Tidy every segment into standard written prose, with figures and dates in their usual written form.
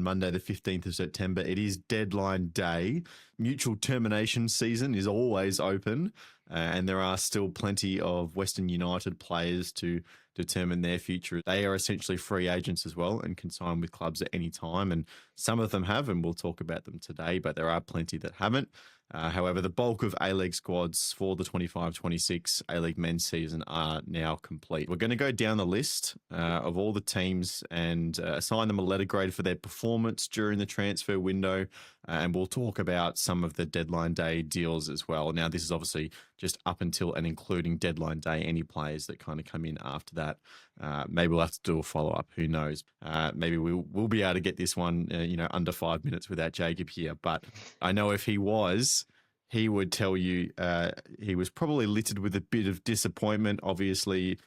Monday, the 15th of September. It is deadline day. Mutual termination season is always open, and there are still plenty of Western United players to determine their future. They are essentially free agents as well and can sign with clubs at any time, and some of them have, and we'll talk about them today, but there are plenty that haven't. However, the bulk of A-League squads for the 25-26 A-League men's season are now complete. We're going to go down the list of all the teams and assign them a letter grade for their performance during the transfer window, and we'll talk about some of the deadline day deals as well. Now, this is obviously just up until and including deadline day, any players that kind of come in after that. Maybe we'll have to do a follow-up. Who knows? Maybe we'll be able to get this one, under 5 minutes without Jacob here. But I know if he was, he would tell you he was probably littered with a bit of disappointment. Obviously,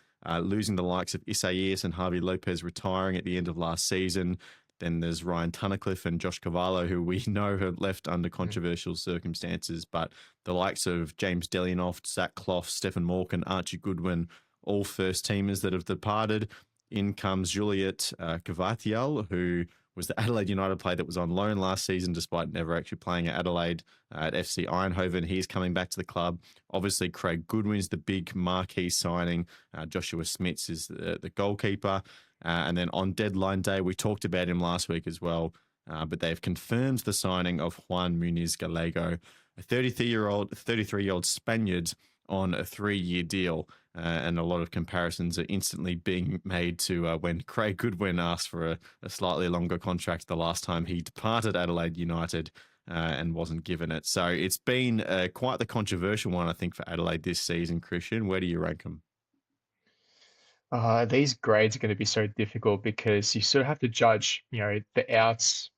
losing the likes of Isaias and Javi Lopez retiring at the end of last season. Then there's Ryan Tunnicliffe and Josh Cavallo, who we know have left under controversial circumstances. But the likes of James Delianoff, Zach Clough, Stephen Morgan, Archie Goodwin, all first-teamers that have departed. In comes Juliet Kavatial, who was the Adelaide United player that was on loan last season despite never actually playing at Adelaide at FC Eindhoven. He's coming back to the club. Obviously, Craig Goodwin's the big marquee signing. Joshua Smits is the goalkeeper. And then on deadline day, we talked about him last week as well, but they've confirmed the signing of Juan Muniz Gallego, a 33-year-old Spaniard on a 3-year deal. And a lot of comparisons are instantly being made to when Craig Goodwin asked for a slightly longer contract the last time he departed Adelaide United and wasn't given it. So it's been quite the controversial one, I think, for Adelaide this season. Christian, where do you rank them? These grades are going to be so difficult because you sort of have to judge, the outs,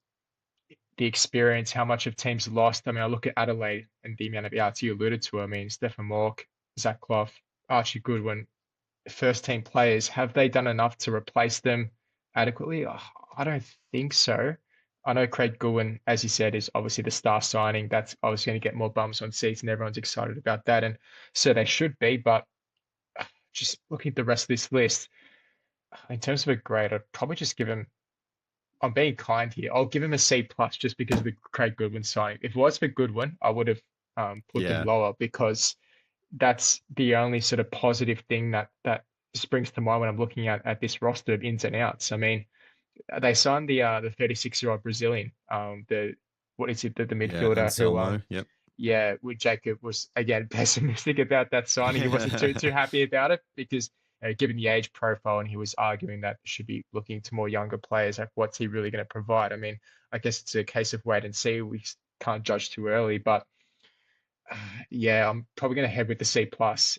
the experience, how much of teams lost. I mean, I look at Adelaide and the amount of outs you alluded to. I mean, Stefan Mork, Zach Clough, Archie Goodwin, first team players. Have they done enough to replace them adequately? I don't think so. I know Craig Goodwin, as you said, is obviously the star signing. That's obviously going to get more bums on seats, and everyone's excited about that. And so they should be. But just looking at the rest of this list, in terms of a grade, I'd probably just give him. I'm being kind here. I'll give him a C plus just because of the Craig Goodwin signing. If it was for Goodwin, I would have put them lower because that's the only sort of positive thing that springs to mind when I'm looking at this roster of ins and outs. I mean, they signed the 36-year-old Brazilian, the midfielder Anselmo, yep. Yeah, Jacob was again pessimistic about that signing. He wasn't too happy about it because given the age profile, and he was arguing that should be looking to more younger players. Like, what's he really going to provide? I mean, I guess it's a case of wait and see. We can't judge too early, but yeah, I'm probably going to head with the C plus.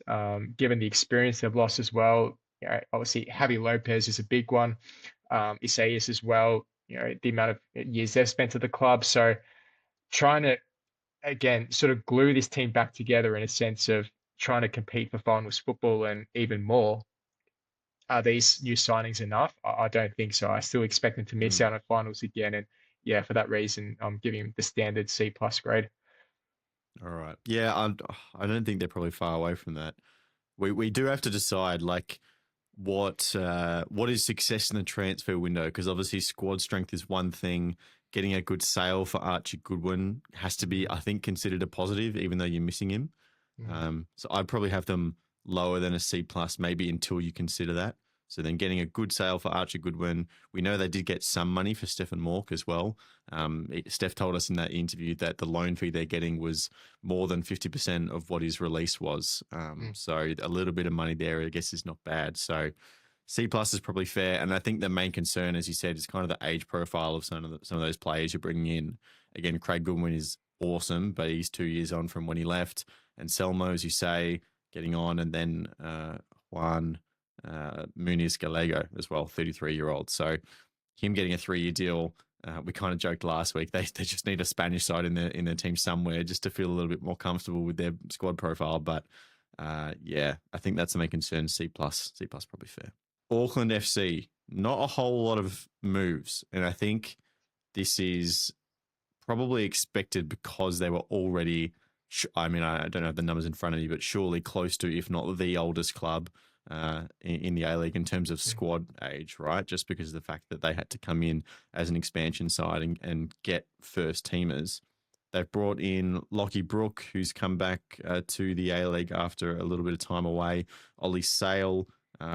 Given the experience they've lost as well, obviously Javi Lopez is a big one. Isaias as well. The amount of years they've spent at the club. So trying to again sort of glue this team back together in a sense of trying to compete for finals football and even more. Are these new signings enough? I don't think so. I still expect them to miss out on finals again. And yeah, for that reason, I'm giving them the standard C plus grade. All right. Yeah, I don't think they're probably far away from that. We do have to decide what is success in the transfer window, because obviously squad strength is one thing. Getting a good sale for Archie Goodwin has to be, I think, considered a positive, even though you're missing him. So I'd probably have them lower than a C plus, maybe until you consider that. So then getting a good sale for Archie Goodwin. We know they did get some money for Stefan Mork as well. Steph told us in that interview that the loan fee they're getting was more than 50% of what his release was. So a little bit of money there, I guess, is not bad. So C plus is probably fair. And I think the main concern, as you said, is kind of the age profile of some of those players you're bringing in. Again, Craig Goodwin is awesome, but he's 2 years on from when he left. And Selmo, as you say, getting on. And then Juan Muniz Gallego as well, 33-year-old. So him getting a 3-year deal, we kind of joked last week, they just need a Spanish side in their team somewhere just to feel a little bit more comfortable with their squad profile. But yeah, I think that's the main concern. C plus probably fair. Auckland FC, not a whole lot of moves. And I think this is probably expected because they were already, I mean, I don't have the numbers in front of me, but surely close to, if not the oldest club in the A-League in terms of squad age, right? Just because of the fact that they had to come in as an expansion side and get first teamers. They've brought in Lachie Brook, who's come back to the A-League after a little bit of time away. Ollie Sale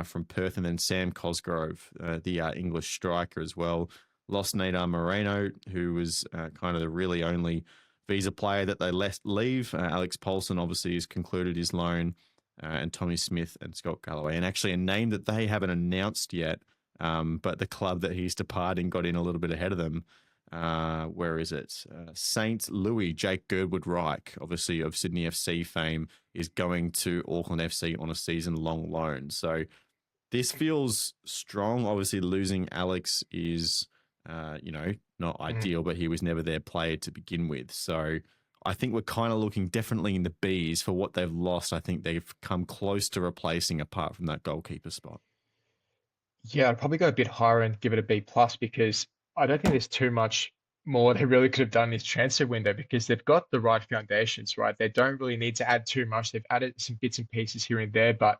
from Perth, and then Sam Cosgrove, the English striker as well. Lost Nadar Moreno, who was kind of the really only visa player that they let leave. Alex Paulson obviously has concluded his loan, and Tommy Smith and Scott Galloway. And actually a name that they haven't announced yet, but the club that he's departing got in a little bit ahead of them. Where is it? St. Louis, Jake Girdwood-Reich, obviously of Sydney FC fame, is going to Auckland FC on a season-long loan. So this feels strong. Obviously, losing Alex is, not ideal, but he was never their player to begin with. So I think we're kind of looking definitely in the Bs for what they've lost. I think they've come close to replacing apart from that goalkeeper spot. Yeah, I'd probably go a bit higher and give it a B plus because I don't think there's too much more they really could have done this transfer window because they've got the right foundations, right? They don't really need to add too much. They've added some bits and pieces here and there, but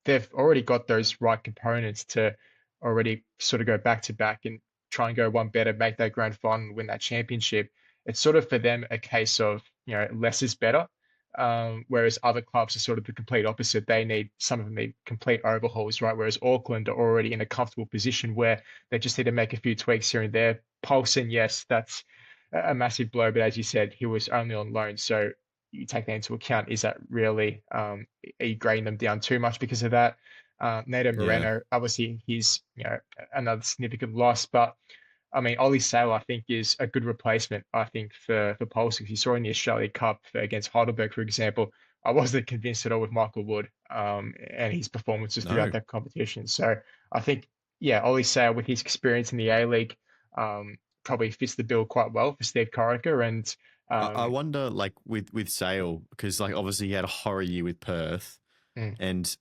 they've already got those right components to already sort of go back to back and try and go one better, make that grand final, and win that championship. It's sort of for them a case of, less is better. Whereas other clubs are sort of the complete opposite. Some of them need complete overhauls, right? Whereas Auckland are already in a comfortable position where they just need to make a few tweaks here and there. Paulson, yes, that's a massive blow, but as you said, he was only on loan. So you take that into account. Is that really, are you grading them down too much because of that? Nato Yeah. Moreno, obviously he's, another significant loss, but I mean, Ollie Sale, I think, is a good replacement, I think, for Paulson. You saw in the Australia Cup against Heidelberg, for example, I wasn't convinced at all with Michael Wood and his performances throughout No. that competition. So I think, yeah, Ollie Sale, with his experience in the A-League, probably fits the bill quite well for Steve Corica. And I um, wonder, like, with Sale, because, like, obviously he had a horror year with Perth, mm, and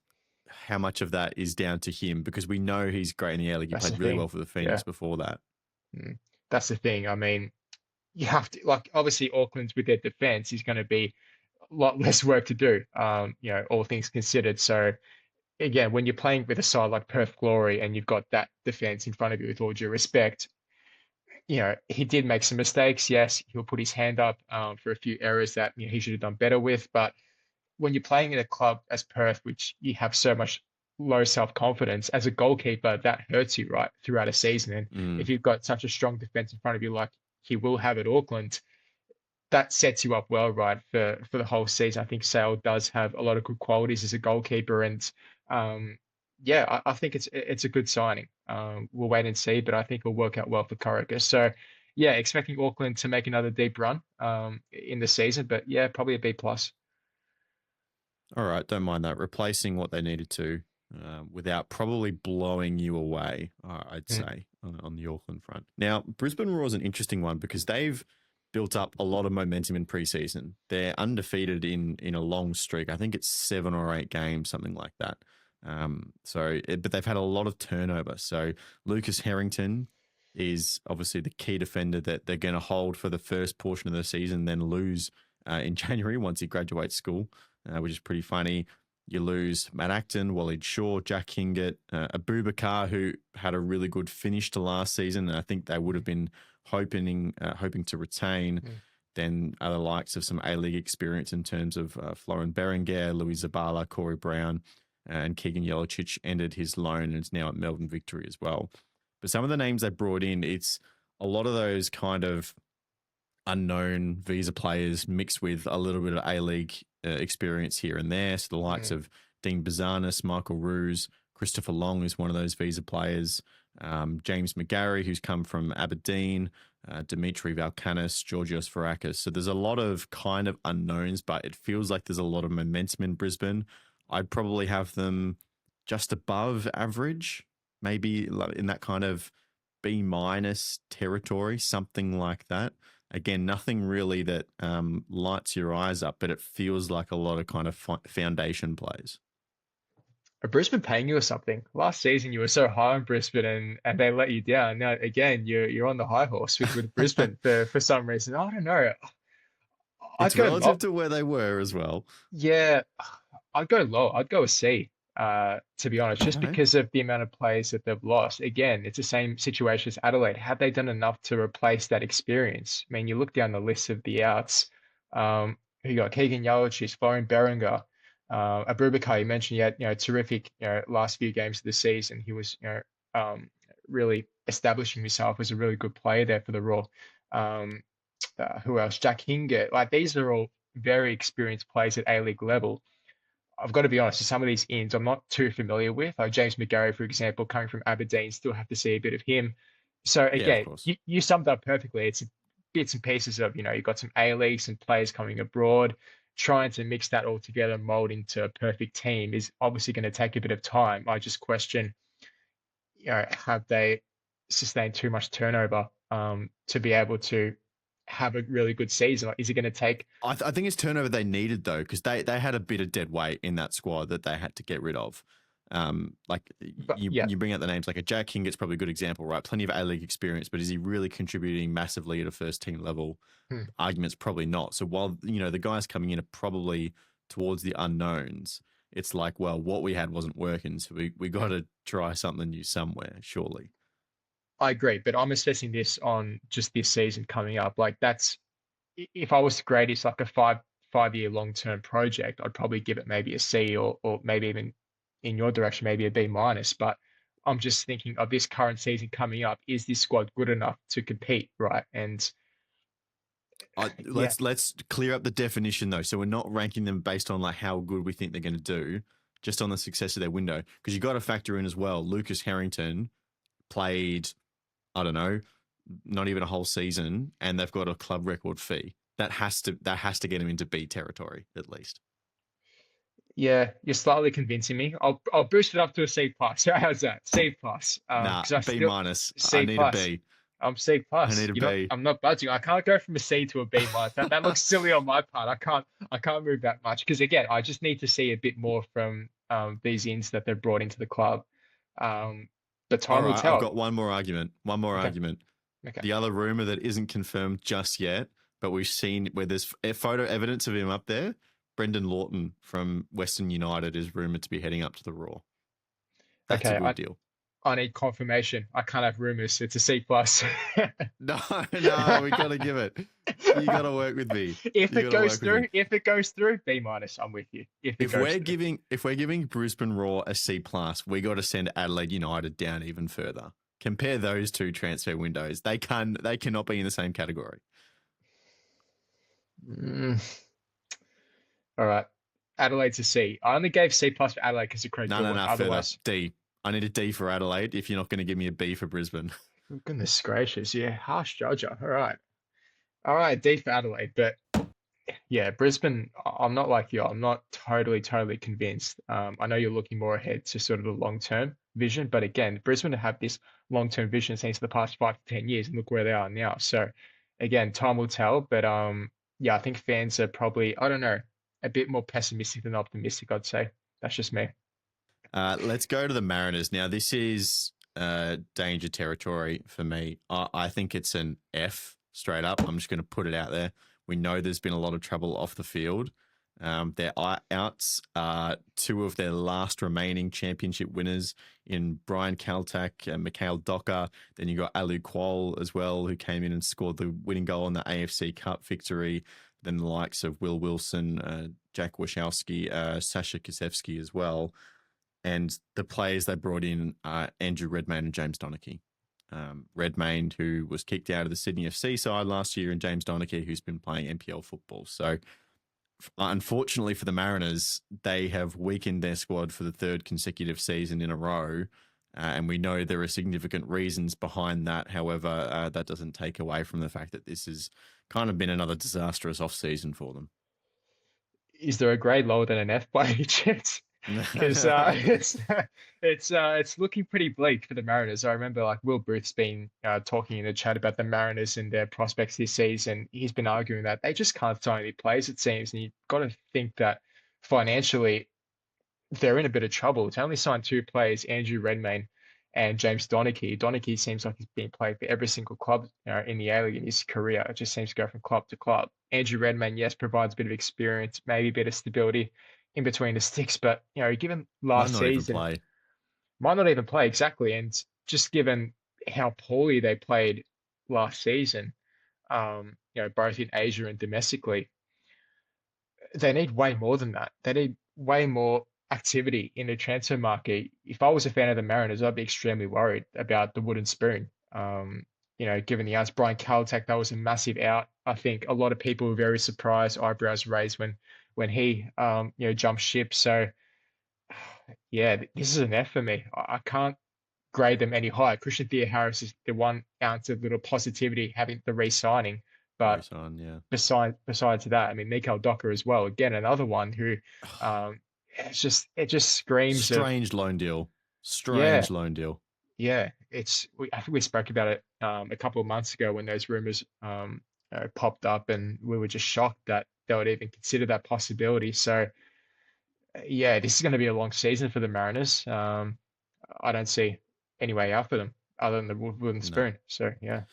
how much of that is down to him, because we know he's great in the A-League. He that's the played really well thing. for the Yeah, Phoenix before that. that's the thing. I mean, you have to, like, obviously, Auckland's with their defense is going to be a lot less work to do, all things considered. So, again, when you're playing with a side like Perth Glory and you've got that defense in front of you, with all due respect, he did make some mistakes. Yes, he'll put his hand up for a few errors that he should have done better with. But when you're playing in a club as Perth, which you have so much low self-confidence, as a goalkeeper, that hurts you, right, throughout a season. And if Mm. you've got such a strong defense in front of you like he will have at Auckland, that sets you up well, right, for the whole season. I think Sale does have a lot of good qualities as a goalkeeper, and yeah, I think it's a good signing. We'll wait and see, but I think it'll work out well for Corica. So yeah, expecting Auckland to make another deep run in the season, but yeah, probably a B plus. All right, don't mind that. Replacing what they needed to without probably blowing you away, I'd Mm, say, on the Auckland front. Now, Brisbane Roar is an interesting one because they've built up a lot of momentum in preseason. They're undefeated in a long streak. I think it's 7 or 8 games, something like that. But they've had a lot of turnover. So Lucas Harrington is obviously the key defender that they're going to hold for the first portion of the season, then lose in January once he graduates school, which is pretty funny. You lose Matt Acton, Waleed Shaw, Jack Hingett, Abubakar, who had a really good finish to last season, and I think they would have been hoping to retain. mm. Then other likes of some A-League experience in terms of Florin Berenguer, Louis Zabala, Corey Brown, and Keegan Jelicic ended his loan and is now at Melbourne Victory as well. But some of the names they brought in, it's a lot of those kind of unknown visa players mixed with a little bit of A-League experience here and there. So the likes Mm. of Dean Bazanis, Michael Roos, Christopher Long is one of those visa players. James McGarry, who's come from Aberdeen, Dimitri Valkanis, Georgios Varakis. So there's a lot of kind of unknowns, but it feels like there's a lot of momentum in Brisbane. I'd probably have them just above average, maybe in that kind of B minus territory, something like that. Again, nothing really that lights your eyes up, but it feels like a lot of kind of foundation plays. Are Brisbane paying you or something? Last season you were so high on Brisbane and they let you down. Now again you're on the high horse with Brisbane for some reason. I don't know. I'd It's go relative low. to where they were as well. Yeah, I'd go low. I'd go a C. to be honest, just Okay. because of the amount of players that they've lost. Again, it's the same situation as Adelaide. Have they done enough to replace that experience? I mean, you look down the list of the outs. You got Keegan Yalachis, Florian Berenger, Abubakar. You mentioned he had terrific last few games of the season. He was really establishing himself as a really good player there for the Roar. Um, who else? Jack Hingett. Like these are all very experienced players at A-League level. I've got to be honest, with some of these ins I'm not too familiar with. Like James McGarry, for example, coming from Aberdeen, still have to see a bit of him. So Yeah, of again, course. you summed up perfectly. It's bits and pieces of, you've got some A-Leagues and players coming abroad. Trying to mix that all together and mold into a perfect team is obviously going to take a bit of time. I just question, have they sustained too much turnover to be able to have a really good season? Like, is it going to take? I think it's turnover they needed though, because they had a bit of dead weight in that squad that they had to get rid of. Like But yeah, you bring out the names like a Jack Hingett's probably a good example, right? Plenty of A-League experience, but is he really contributing massively at a first team level? hmm. Argument's probably not. So while the guys coming in are probably towards the unknowns, it's like, well, what we had wasn't working, so we got to try something new somewhere, surely. I agree, but I'm assessing this on just this season coming up. Like if I was to grade this like a five-year long-term project, I'd probably give it maybe a C or maybe even in your direction, maybe a B minus. But I'm just thinking of this current season coming up. Is this squad good enough to compete, right? And yeah, Let's clear up the definition though. So we're not ranking them based on like how good we think they're going to do, just on the success of their window. Because you got to factor in as well. Lucas Harrington played, I don't know, not even a whole season, and they've got a club record fee. That has to get him into B territory at least. yeah, you're slightly convincing me. I'll boost it up to a C plus. How's that? C plus. Nah, Because I B still minus. I C need a plus. B. I'm C I plus. need a B. I'm not budging. I can't go from a C to a B minus. That looks silly on my part. I can't move that much because again, I just need to see a bit more from these ins that they've brought into the club. Um, but All time will right, I've tell. got one more argument. One more Okay, argument. okay, The other rumor that isn't confirmed just yet, but we've seen where there's photo evidence of him up there. Brendan Lawton from Western United is rumored to be heading up to the Raw. That's a okay. good deal. I need confirmation. I can't have rumors. It's a C plus. No, no, we gotta give it. You gotta work with me. If You it gotta goes work with me. through, if it goes through, B minus. I'm with you. If it goes through. If we're giving Brisbane Roar a C plus, we got to send Adelaide United down even further. Compare those two transfer windows. They cannot be in the same category. Mm, all right. Adelaide's a C. I only gave C plus for Adelaide because of Craig No, no, Goodwin. no, further. Otherwise, D. I need a D for Adelaide if you're not going to give me a B for Brisbane. goodness gracious, yeah, harsh judger. All right, D for Adelaide. But yeah, Brisbane. I'm not like you. I'm not totally convinced. I know you're looking more ahead to sort of the long term vision, but again, Brisbane have this long term vision since the past 5 to 10 years, and look where they are now. So again, time will tell. But yeah, I think fans are probably I don't know a bit more pessimistic than optimistic. I'd say that's just me. Let's go to the Mariners. Now, this is danger territory for me. I think it's an F straight up. I'm just going to put it out there. We know there's been a lot of trouble off the field. Their outs are two of their last remaining championship winners in Brian Kaltak and Mikhail Docker. Then you got Alu Kuol as well, who came in and scored the winning goal in the AFC Cup victory. Then the likes of Will Wilson, Jack Wachowski, Sasha Kasevsky as well. And the players they brought in are Andrew Redmayne and James Donachie. Redmayne, who was kicked out of the Sydney FC side last year, and James Donachie, who's been playing NPL football. So, unfortunately for the Mariners, they have weakened their squad for the third consecutive season in a row. And we know there are significant reasons behind that. However, that doesn't take away from the fact that this has kind of been another disastrous off-season for them. Is there a grade lower than an F by any chance? Because it's looking pretty bleak for the Mariners. I remember like Will Booth's been talking in the chat about the Mariners and their prospects this season. He's been arguing that they just can't sign any players, it seems, and you've got to think that financially they're in a bit of trouble. To only sign two players, Andrew Redmayne and James Donachie. Donachie seems like he's been played for every single club in the A-League in his career. It just seems to go from club to club. Andrew Redmayne, yes, provides a bit of experience, maybe a bit of stability. in between the sticks. But given Might last not even season, play. might not even play exactly, and just given how poorly they played last season, both in Asia and domestically, they need way more than that. They need way more activity in the transfer market. If I was a fan of the Mariners, I'd be extremely worried about the wooden spoon. Given the outs, Brian Kaltek, that was a massive out. I think a lot of people were very surprised, eyebrows raised when he jumped ship. So yeah, this is an F for me. I can't grade them any higher. Christian Harris is the 1 ounce of little positivity having the re-signing, but Resign, yeah. besides that, I mean, Mikael Docker as well. Again, another one who, it just screams of Strange loan deal. yeah, Strange loan deal. yeah. I think we spoke about it a couple of months ago when those rumors popped up, and we were just shocked that they would even consider that possibility. So yeah, this is going to be a long season for the Mariners. I don't see any way out for them other than the wooden No. spoon. So yeah.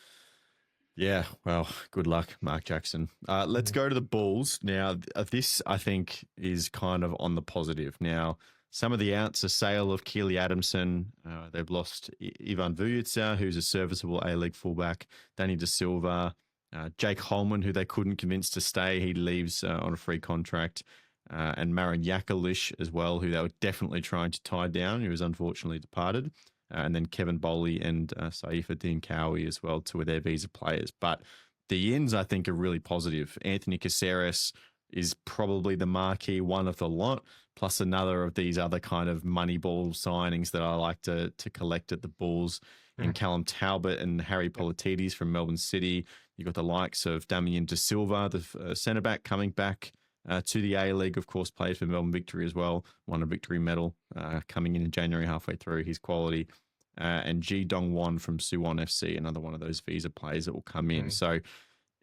Yeah, well, good luck, Mark Jackson. Let's Mhm. go to the Bulls. Now, this, I think, is kind of on the positive. Now, some of the outs, a sale of Keely Adamson. They've lost Ivan Vujica, who's a serviceable A-League fullback, Danny De Silva, Jake Holman, who they couldn't convince to stay. He leaves on a free contract. And Marin Yakalish as well, who they were definitely trying to tie down, who was unfortunately departed. And then Kevin Bowley and Saifuddin Cowie as well, two of their visa players. But the ins, I think, are really positive. Anthony Caceres is probably the marquee one of the lot, plus another of these other kind of money ball signings that I like to collect at the Bulls in Mhm. Callum Talbot and Harry Politidis from Melbourne City. You've got the likes of Damien De Silva, the centre back, coming back to the A-League, of course, played for Melbourne Victory as well, won a victory medal coming in January halfway through his quality. And Ji Dong Won from Suwon FC, another one of those visa players that will come in. Mm. So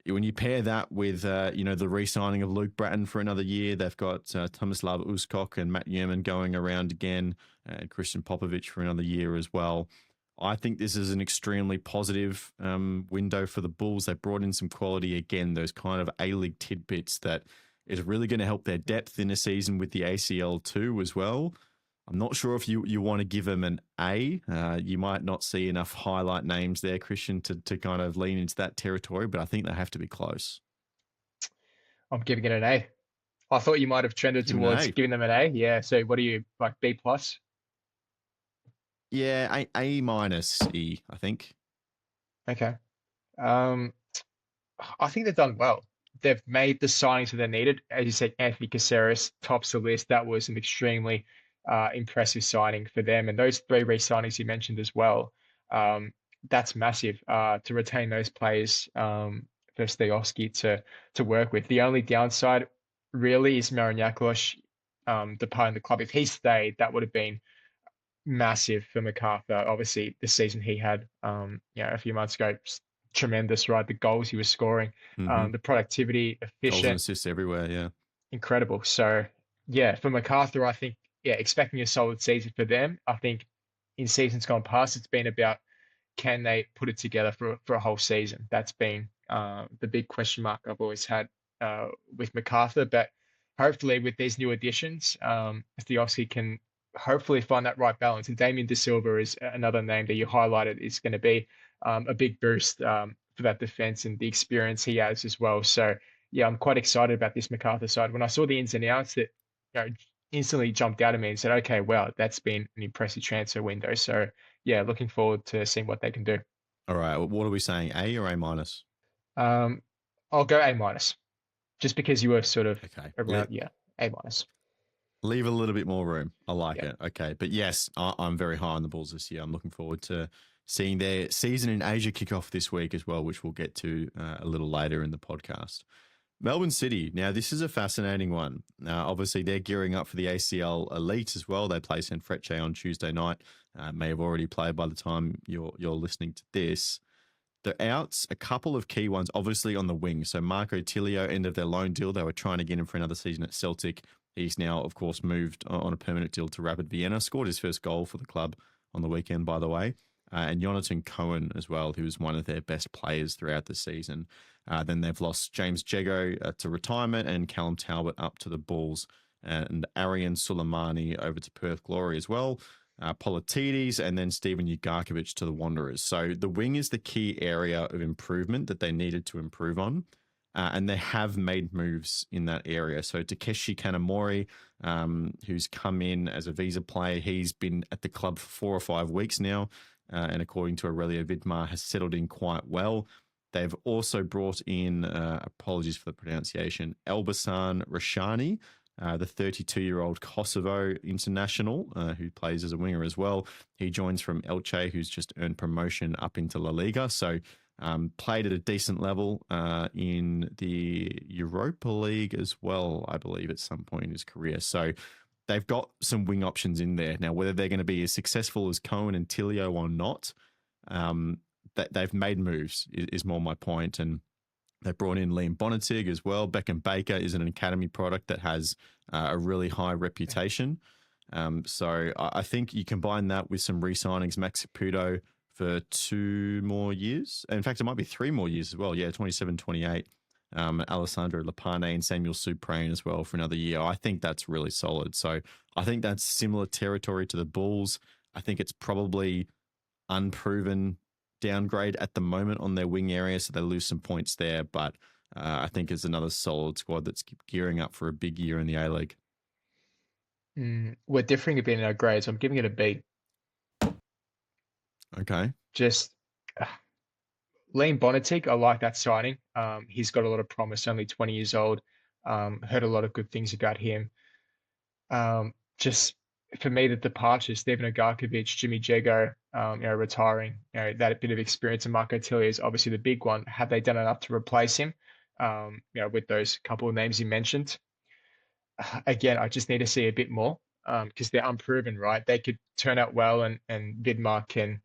when you pair that with, the re-signing of Luke Bratton for another year, they've got Tomislav Uskok and Matt Yerman going around again, and Christian Popovic for another year as well. I think this is an extremely positive window for the Bulls. They brought in some quality again, those kind of A-League tidbits that is really going to help their depth in a season with the ACL too as well. I'm not sure if you want to give them an A. You might not see enough highlight names there, Christian, to kind of lean into that territory, but I think they have to be close. I'm giving it an A. I thought you might have trended Give them an towards A. giving them an A. Yeah. So what are you like, B plus? Yeah, A minus E, I think. Okay. Um, I think they've done well. They've made the signings that they needed. As you said, Anthony Caceres tops the list. That was an extremely impressive signing for them. And those three re-signings you mentioned as well, um, that's massive to retain those players for Stoyovsky to work with. The only downside really is Marin Jaklosh departing the club. If he stayed, that would have been massive for Macarthur. Obviously, the season he had, a few months ago, tremendous, right? The goals he was scoring, Mm-hmm. the productivity, Goals and efficient, assists everywhere, yeah. incredible. So, yeah, for Macarthur, I think, yeah, expecting a solid season for them. I think in seasons gone past, it's been about can they put it together for a whole season? That's been the big question mark I've always had with Macarthur. But hopefully, with these new additions, Theosky can hopefully find that right balance. And Damien De Silva is another name that you highlighted is going to be a big boost for that defense and the experience he has as well. So, yeah, I'm quite excited about this Macarthur side. When I saw the ins and outs, that instantly jumped out at me and said, okay, wow, that's been an impressive transfer window. So, yeah, looking forward to seeing what they can do. All right, what are we saying, A or A minus? Um, I'll go A minus, just because you were sort of Okay. around, yeah, A minus. Leave a little bit more room. I like Yeah. it. Okay. But yes, I'm very high on the Bulls this year. I'm looking forward to seeing their season in Asia kick off this week as well, which we'll get to a little later in the podcast. Melbourne City. Now, this is a fascinating one. Obviously, they're gearing up for the ACL Elite as well. They play San Frecce on Tuesday night. May have already played by the time you're listening to this. The outs, a couple of key ones, obviously on the wing. So Marco Tilio, end of their loan deal. They were trying to get him for another season at Celtic. He's now, of course, moved on a permanent deal to Rapid Vienna. Scored his first goal for the club on the weekend, by the way. And Jonathan Cohen as well, who was one of their best players throughout the season. Then they've lost James Jego to retirement and Callum Talbot up to the Bulls. and Arian Suleimani over to Perth Glory as well. Politidis, and then Steven Ugarkovic to the Wanderers. So the wing is the key area of improvement that they needed to improve on. And they have made moves in that area. So Takeshi Kanamori, who's come in as a visa player, he's been at the club for 4 or 5 weeks now. And according to Aurelio Vidmar, has settled in quite well. They've also brought in, apologies for the pronunciation, Elbasan Rashani, the 32-year-old Kosovo international who plays as a winger as well. He joins from Elche, who's just earned promotion up into La Liga. So played at a decent level in the Europa League as well, I believe, at some point in his career. So they've got some wing options in there. Now, whether they're going to be as successful as Cohen and Tilio or not, they've made moves is more my point. And they brought in Liam Bonatig as well. Beckham Baker is an academy product that has a really high reputation. So I think you combine that with some re-signings, Max Caputo for 2 more years. In fact, it might be 3 more years as well. Yeah, 27, 28. Alessandro Lapane and Samuel Suprain as well for another year. I think that's really solid. So I think that's similar territory to the Bulls. I think it's probably unproven downgrade at the moment on their wing area, so they lose some points there. But I think it's another solid squad that's gearing up for a big year in the A-League. We're differing a bit in our grades. I'm giving it a B. Okay. Just Liam Bonatig, I like that signing. He's got a lot of promise, only 20 years old. Heard a lot of good things about him. Just for me, the departures, Steven Ugarkovic, Jimmy Jego, retiring, that bit of experience, and Marco Tilly is obviously the big one. Have they done enough to replace him? With those couple of names you mentioned. Again, I just need to see a bit more because they're unproven, right? They could turn out well, and Vidmar can,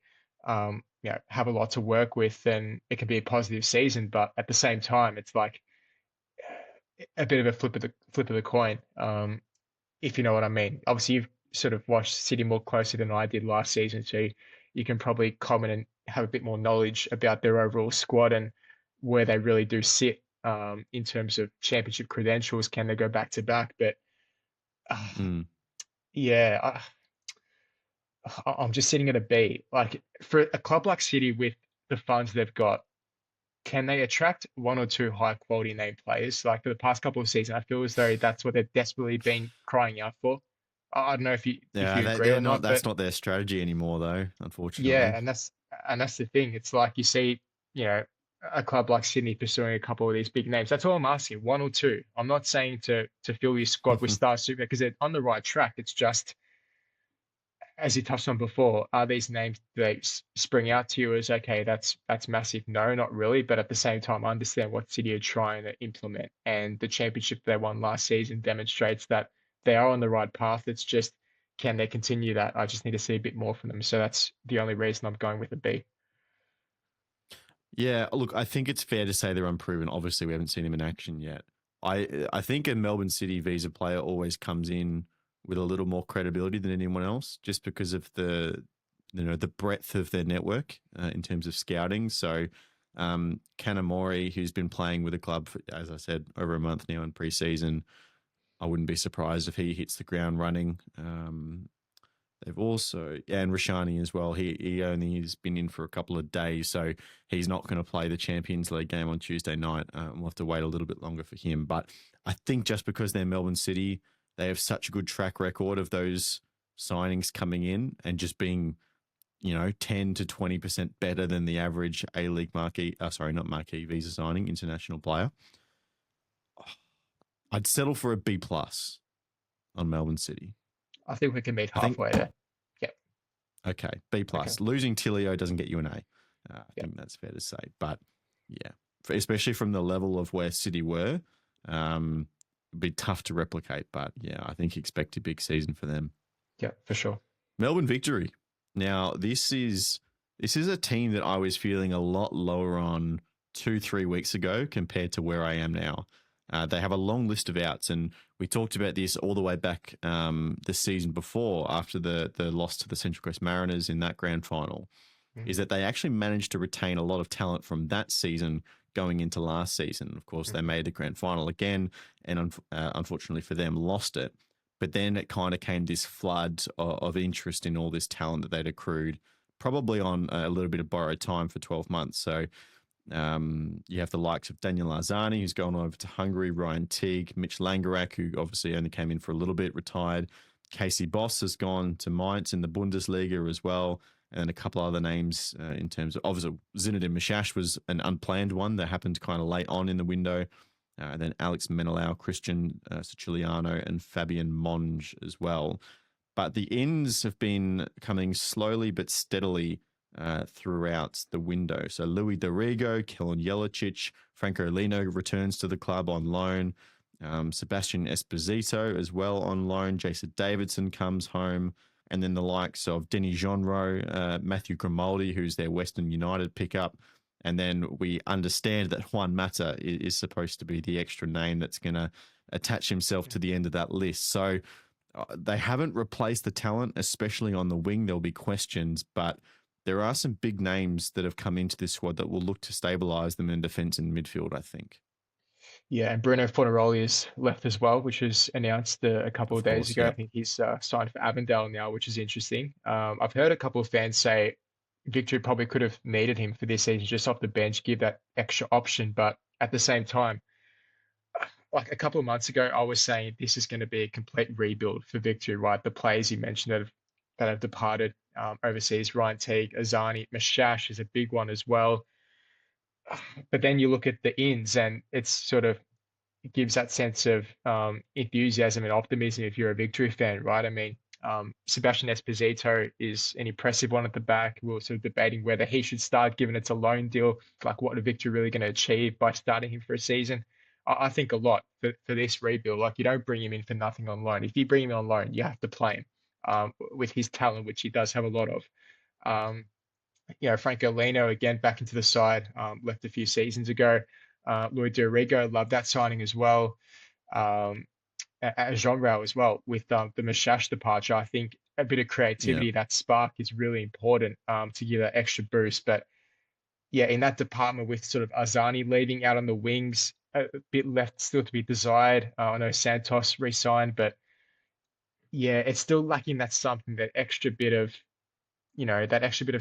have a lot to work with, and it can be a positive season. But at the same time, it's like a bit of a flip of the coin, if you know what I mean. Obviously, you've sort of watched City more closely than I did last season, so you can probably comment and have a bit more knowledge about their overall squad and where they really do sit in terms of championship credentials. Can they go back to back? But yeah, I'm just sitting at a B. Like, for a club like City with the funds they've got, can they attract 1 or 2 high quality name players? Like, for the past couple of seasons, I feel as though that's what they've desperately been crying out for. I don't know if you agree or not. That's not their strategy anymore, though, unfortunately. Yeah, and that's the thing. It's like you see, a club like Sydney pursuing a couple of these big names. That's all I'm asking, 1 or 2. I'm not saying to fill your squad with star super, because they're on the right track. It's just, as you touched on before, are these names they spring out to you as, okay, that's massive? No, not really. But at the same time, I understand what City are trying to implement, and the championship they won last season demonstrates that they are on the right path. It's just, can they continue that? I just need to see a bit more from them. So that's the only reason I'm going with a B. Yeah, look, I think it's fair to say they're unproven. Obviously, we haven't seen them in action yet. I think a Melbourne City visa player always comes in with a little more credibility than anyone else, just because of the breadth of their network in terms of scouting. So Kanamori, who's been playing with the club for, as I said, over a month now in pre-season, I wouldn't be surprised if he hits the ground running. They've also, and Rashani as well, he only has been in for a couple of days, so he's not going to play the Champions League game on Tuesday night. We'll have to wait a little bit longer for him. But I think just because they're Melbourne City, they have such a good track record of those signings coming in and just being, 10 to 20% better than the average A-League marquee visa signing, international player. I'd settle for a B+ on Melbourne City. I think we can meet halfway there. Yep. Okay, B+. Okay. Losing Tilio doesn't get you an A. I think that's fair to say. But yeah, especially from the level of where City were, it'd be tough to replicate. But yeah, I think expect a big season for them. Yeah, for sure. Melbourne Victory. Now, this is a team that I was feeling a lot lower on 2-3 weeks ago compared to where I am now. They have a long list of outs, and we talked about this all the way back the season before, after the loss to the Central Coast Mariners in that grand final, is that they actually managed to retain a lot of talent from that season going into last season. Of course, they made the grand final again, and unfortunately for them, lost it. But then it kind of came this flood of interest in all this talent that they'd accrued, probably on a little bit of borrowed time for 12 months. So you have the likes of Daniel Arzani, who's gone over to Hungary, Ryan Teague, Mitch Langerak, who obviously only came in for a little bit, retired. Casey Boss has gone to Mainz in the Bundesliga as well. And a couple other names in terms of, obviously, Zinedine Mishash was an unplanned one that happened kind of late on in the window. And then Alex Menelau, Christian Siciliano, and Fabian Monge as well. But the ins have been coming slowly but steadily throughout the window. So Louis Dorigo, Kellen Jelicic, Franco Lino returns to the club on loan. Sebastian Esposito as well on loan. Jason Davidson comes home. And then the likes of Denny Jonro, Matthew Grimaldi, who's their Western United pickup. And then we understand that Juan Mata is supposed to be the extra name that's going to attach himself to the end of that list. So they haven't replaced the talent, especially on the wing. There'll be questions, but there are some big names that have come into this squad that will look to stabilise them in defence and midfield, I think. Yeah, and Bruno Fornaroli has left as well, which was announced a couple of days Course, ago. I yep. think he's signed for Avondale now, which is interesting. I've heard a couple of fans say Victory probably could have needed him for this season just off the bench, give that extra option. But at the same time, like a couple of months ago, I was saying this is going to be a complete rebuild for Victory, right? The players you mentioned that have departed overseas, Ryan Teague, Azani, Mishash is a big one as well. But then you look at the ins and it's sort of it gives that sense of enthusiasm and optimism if you're a Victory fan, right? I mean, Sebastian Esposito is an impressive one at the back. We were sort of debating whether he should start, given it's a loan deal. Like, what are Victory really going to achieve by starting him for a season? I think a lot for this rebuild. Like, you don't bring him in for nothing on loan. If you bring him on loan, you have to play him with his talent, which he does have a lot of. Um, Franco Lino, again, back into the side, left a few seasons ago. Louis Dorigo, love that signing as well. Genre as well with the Mishash departure. I think a bit of creativity, Yeah. that spark is really important to give that extra boost. But yeah, in that department with sort of Azani leaving out on the wings, a bit left still to be desired. I know Santos re-signed, but yeah, it's still lacking that something, that extra bit of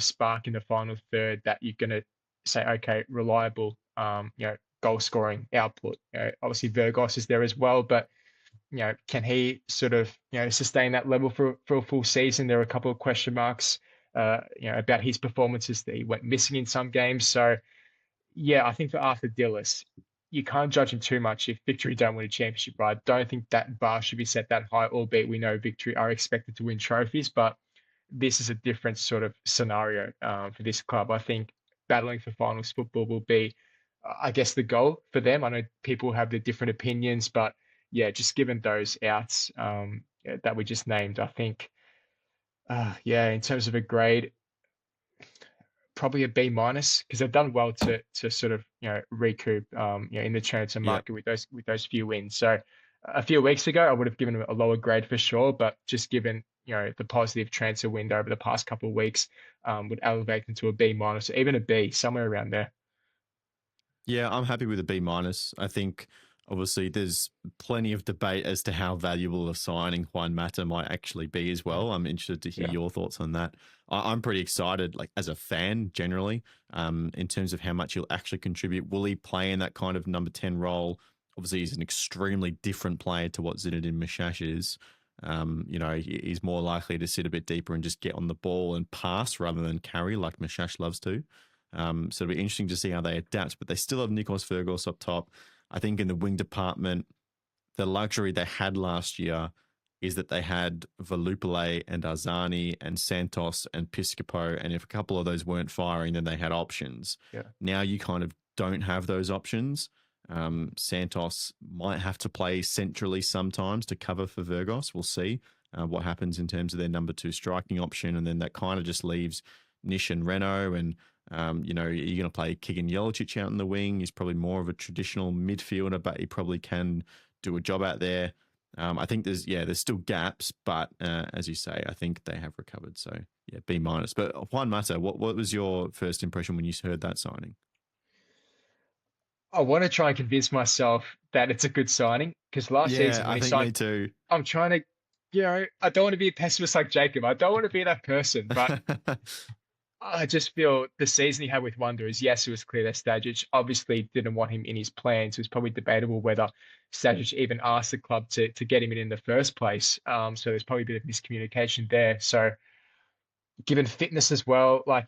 spark in the final third that you're going to say, okay, reliable, goal scoring output. Obviously Virgos is there as well, but can he sort of, sustain that level for a full season? There are a couple of question marks, about his performances that he went missing in some games. So yeah, I think for Arthur Dillis, you can't judge him too much if Victory don't win a championship, right? I don't think that bar should be set that high, albeit we know Victory are expected to win trophies, but this is a different sort of scenario for this club. I think battling for finals football will be, I guess, the goal for them. I know people have their different opinions, but yeah, just given those outs that we just named, I think, in terms of a grade, probably a B minus because they've done well to sort of recoup in the transfer Yeah. market with those few wins. So a few weeks ago, I would have given them a lower grade for sure, but just given the positive transfer window over the past couple of weeks, would elevate them to a B minus, or even a B, somewhere around there. Yeah, I'm happy with a B minus. I think obviously there's plenty of debate as to how valuable a signing Juan Mata might actually be as well. I'm interested to hear Yeah. your thoughts on that. I'm pretty excited, like as a fan generally, in terms of how much he'll actually contribute. Will he play in that kind of number 10 role? Obviously, he's an extremely different player to what Zinedine Mishash is. He's more likely to sit a bit deeper and just get on the ball and pass rather than carry like Mishash loves to. So it'll be interesting to see how they adapt, but they still have Nikos Virgos up top. I think in the wing department, the luxury they had last year is that they had Valupale and Arzani and Santos and Piscopo, and if a couple of those weren't firing, then they had options. Yeah. Now you kind of don't have those options. Santos might have to play centrally sometimes to cover for Virgos. We'll see what happens in terms of their number 2 striking option, and then that kind of just leaves Nish and Renault and you're going to play Keegan Jelicic out in the wing. He's probably more of a traditional midfielder, but he probably can do a job out there. I think there's still gaps, but as you say, I think they have recovered. So yeah, B minus. But Juan Mata, what was your first impression when you heard that signing? I want to try and convince myself that it's a good signing because last Yeah, season when I he think signed, me too. I'm trying to I don't want to be a pessimist like Jacob. I don't want to be that person, but I just feel the season he had with Wanderers, yes, it was clear that Stajic obviously didn't want him in his plans. It was probably debatable whether Stajic even asked the club to get him in the first place. So there's probably a bit of miscommunication there. So given fitness as well, like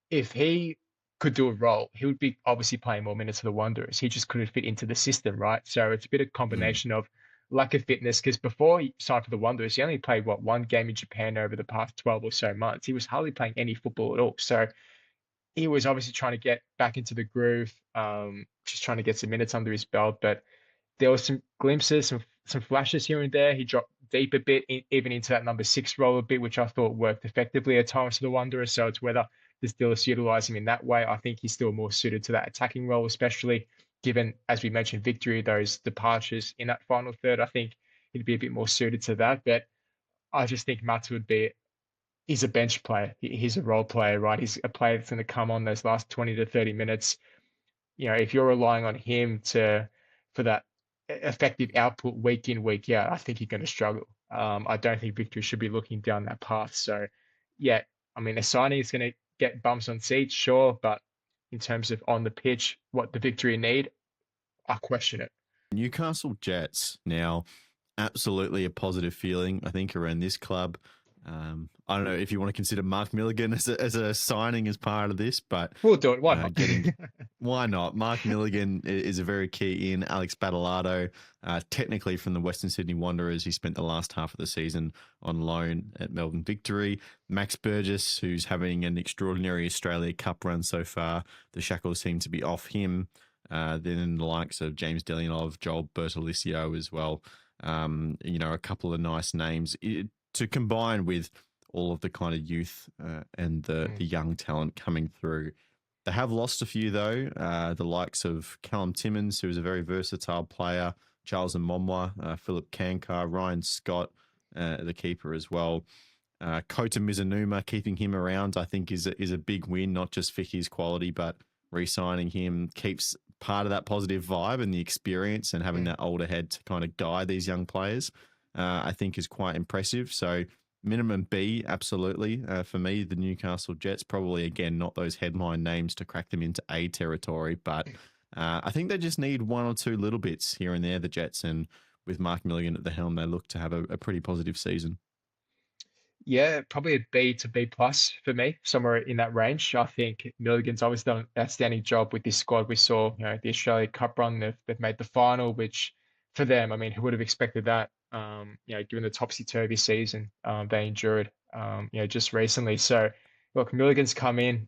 if he could do a role, he would be obviously playing more minutes for the Wanderers. He just couldn't fit into the system, right? So it's a bit of Mm, combination of lack of fitness because before he signed for the Wanderers, he only played one game in Japan over the past 12 or so months. He was hardly playing any football at all. So he was obviously trying to get back into the groove, just trying to get some minutes under his belt. But there were some glimpses, some flashes here and there. He dropped deep a bit, even into that number 6 role a bit, which I thought worked effectively at times for the Wanderers. So it's whether the Steelers utilize him in that way. I think he's still more suited to that attacking role, especially given, as we mentioned, Victory, those departures in that final third. I think he'd be a bit more suited to that. But I just think Mats would be he's a bench player. He's a role player, right? He's a player that's going to come on those last 20 to 30 minutes. If you're relying on him for that effective output week in, week out, I think you're going to struggle. I don't think Victory should be looking down that path. So, yeah, I mean, a signing is going to get bumps on seats, sure, but in terms of on the pitch, what the Victory need, I question it. Newcastle Jets now, absolutely a positive feeling, I think, around this club. I don't know if you want to consider Mark Milligan as a signing as part of this, but We'll do it. Why not? why not? Mark Milligan is a very key in. Alex Battlelardo, technically from the Western Sydney Wanderers, he spent the last half of the season on loan at Melbourne Victory. Max Burgess, who's having an extraordinary Australia Cup run so far, the shackles seem to be off him. Then the likes of James Delianov, Joel Bertolicio as well. A couple of nice names to combine with all of the kind of youth and the young talent coming through. They have lost a few though. The likes of Callum Timmins, who is a very versatile player, Charles Mbomwa, Philip Kankar, Ryan Scott, the keeper as well. Kota Mizunuma, keeping him around, I think is a big win, not just for his quality, but re-signing him keeps part of that positive vibe and the experience and having that older head to kind of guide these young players, I think is quite impressive. So minimum B, absolutely. For me, the Newcastle Jets, probably, again, not those headline names to crack them into A territory, but I think they just need one or two little bits here and there, the Jets, and with Mark Milligan at the helm, they look to have a pretty positive season. Yeah, probably a B to B plus for me, somewhere in that range. I think Milligan's always done an outstanding job with this squad. We saw, the Australia Cup run, they've made the final, which for them, I mean, who would have expected that? Given the topsy-turvy season they endured, just recently. So, look, Milligan's come in,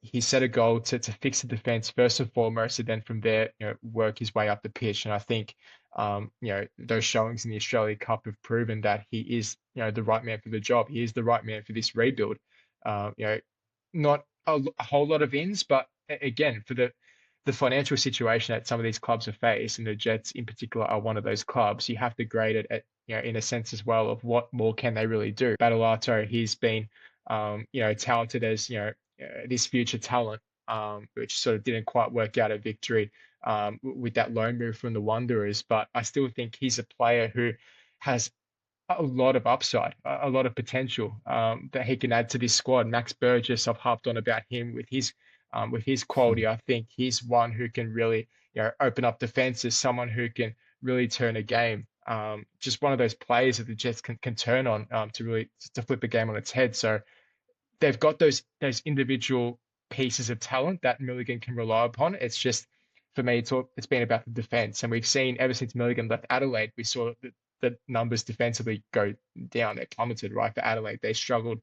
he set a goal to fix the defense first and foremost, and then from there, work his way up the pitch. And I think those showings in the Australia Cup have proven that he is, the right man for the job. He is the right man for this rebuild. Not a whole lot of ins, but again, for the financial situation that some of these clubs have faced, and the Jets in particular are one of those clubs, you have to grade it at, in a sense as well of what more can they really do. Battleato, he's been, talented as, this future talent, which sort of didn't quite work out at Victory with that loan move from the Wanderers. But I still think he's a player who has a lot of upside, a lot of potential that he can add to this squad. Max Burgess, I've harped on about him with his quality. I think he's one who can really, open up defenses, someone who can really turn a game. Just one of those players that the Jets can turn on to really to flip a game on its head. So they've got those individual pieces of talent that Milligan can rely upon. It's just for me, it's been about the defense, and we've seen ever since Milligan left Adelaide, we saw the numbers defensively go down. They plummeted, right? For Adelaide, they struggled,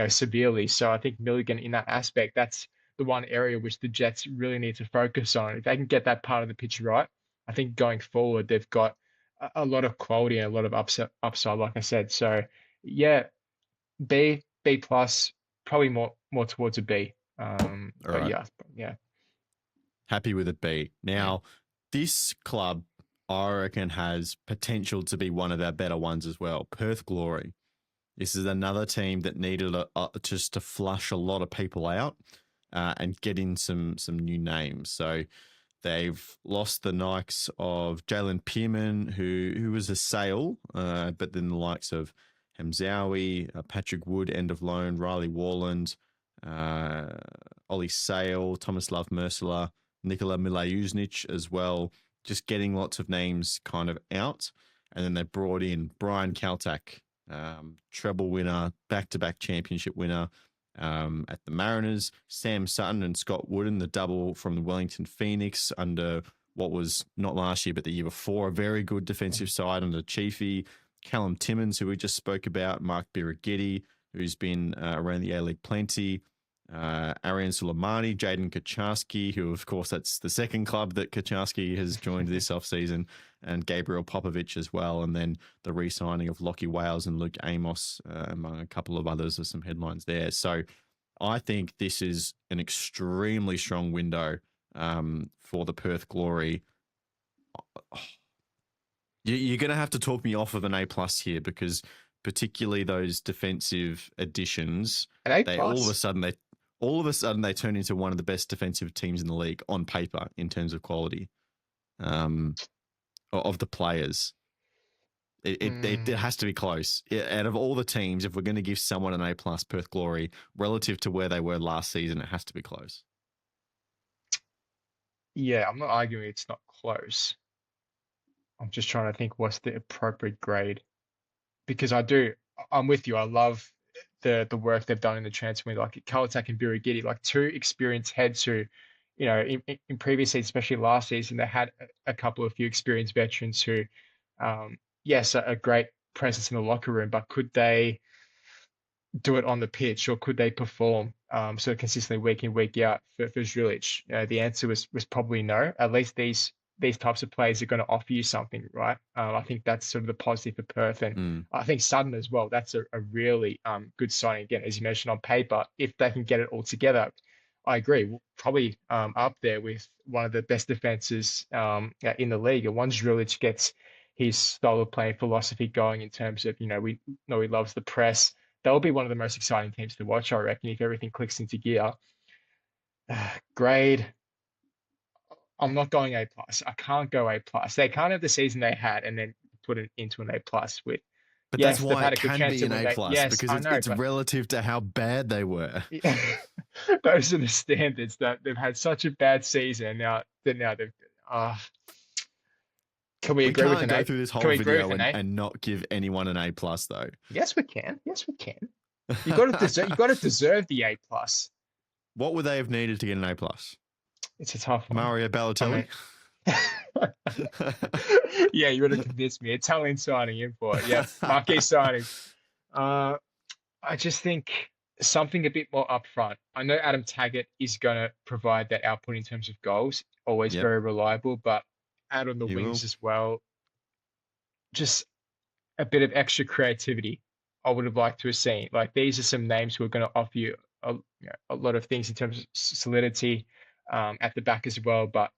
severely. So I think Milligan, in that aspect, that's the one area which the Jets really need to focus on. If they can get that part of the pitch right, I think going forward they've got a lot of quality and a lot of upside, like I said. So yeah, B plus, probably more towards a B. All But right. yeah. Happy with a B. Now, this club, I reckon, has potential to be one of our better ones as well. Perth Glory. This is another team that needed just to flush a lot of people out and get in some new names. So They've lost the likes of Jalen Pearman, who was a sale, but then the likes of Hamzawi, Patrick Wood, end of loan, Riley Warland, Ollie Sale, Thomas Love Mercila, Nikola Milajuznic as well. Just getting lots of names kind of out. And then they brought in Brian Kaltak, treble winner, back-to-back championship winner at the Mariners, Sam Sutton and Scott Wooden, the double from the Wellington Phoenix under what was not last year but the year before, a very good defensive side under Chiefy, Callum Timmins, who we just spoke about, Mark Birighitti, who's been around the A-League plenty, Arian Suleimani, Jaden Kaczarski, who, of course, that's the second club that Kaczarski has joined this offseason, and Gabriel Popovich as well. And then the re-signing of Lachie Wales and Luke Amos, among a couple of others. There's some headlines there. So I think this is an extremely strong window for the Perth Glory. You're going to have to talk me off of an A+ here, because particularly those defensive additions, all of a sudden they turn into one of the best defensive teams in the league on paper in terms of quality of the players. It has to be close. Out of all the teams, if we're going to give someone an A+, Perth Glory, relative to where they were last season, it has to be close. Yeah, I'm not arguing it's not close. I'm just trying to think what's the appropriate grade. Because I'm with you. I love the work they've done in the transfer window, like Kaltak and Birighitti, like two experienced heads who, in previous seasons, especially last season, they had a couple of few experienced veterans who, yes, a great presence in the locker room, but could they do it on the pitch, or could they perform so consistently week in, week out for Žilić? The answer was probably no. At least these types of players are going to offer you something, right? I think that's sort of the positive for Perth. And I think Sutton as well, that's a really good signing. Again, as you mentioned, on paper, if they can get it all together, I agree. Probably up there with one of the best defenses in the league. And once Žilić gets his style of playing philosophy going in terms of, we know he loves the press, that will be one of the most exciting teams to watch, I reckon, if everything clicks into gear. Grade, I'm not going A+. I can't go A+. They can't have the season they had and then put it into an A+ with. But yes, that's why had it a good can chance be an A+, yes, because it's relative to how bad they were. Those are the standards. That they've had such a bad season. Now they've. Can we agree with an A? We can't go through this whole video and not give anyone an A+, though. Yes, we can. Yes, we can. You got to deserve the A+. What would they have needed to get an A+? It's a tough one. Mario Balotelli? Yeah, you would have convinced me. Italian signing in for it. Yeah, marquee signing. I just think something a bit more upfront. I know Adam Taggart is going to provide that output in terms of goals, always very reliable, but out on the wings as well, just a bit of extra creativity I would have liked to have seen. Like, these are some names who are going to offer you a lot of things in terms of solidity at the back as well, but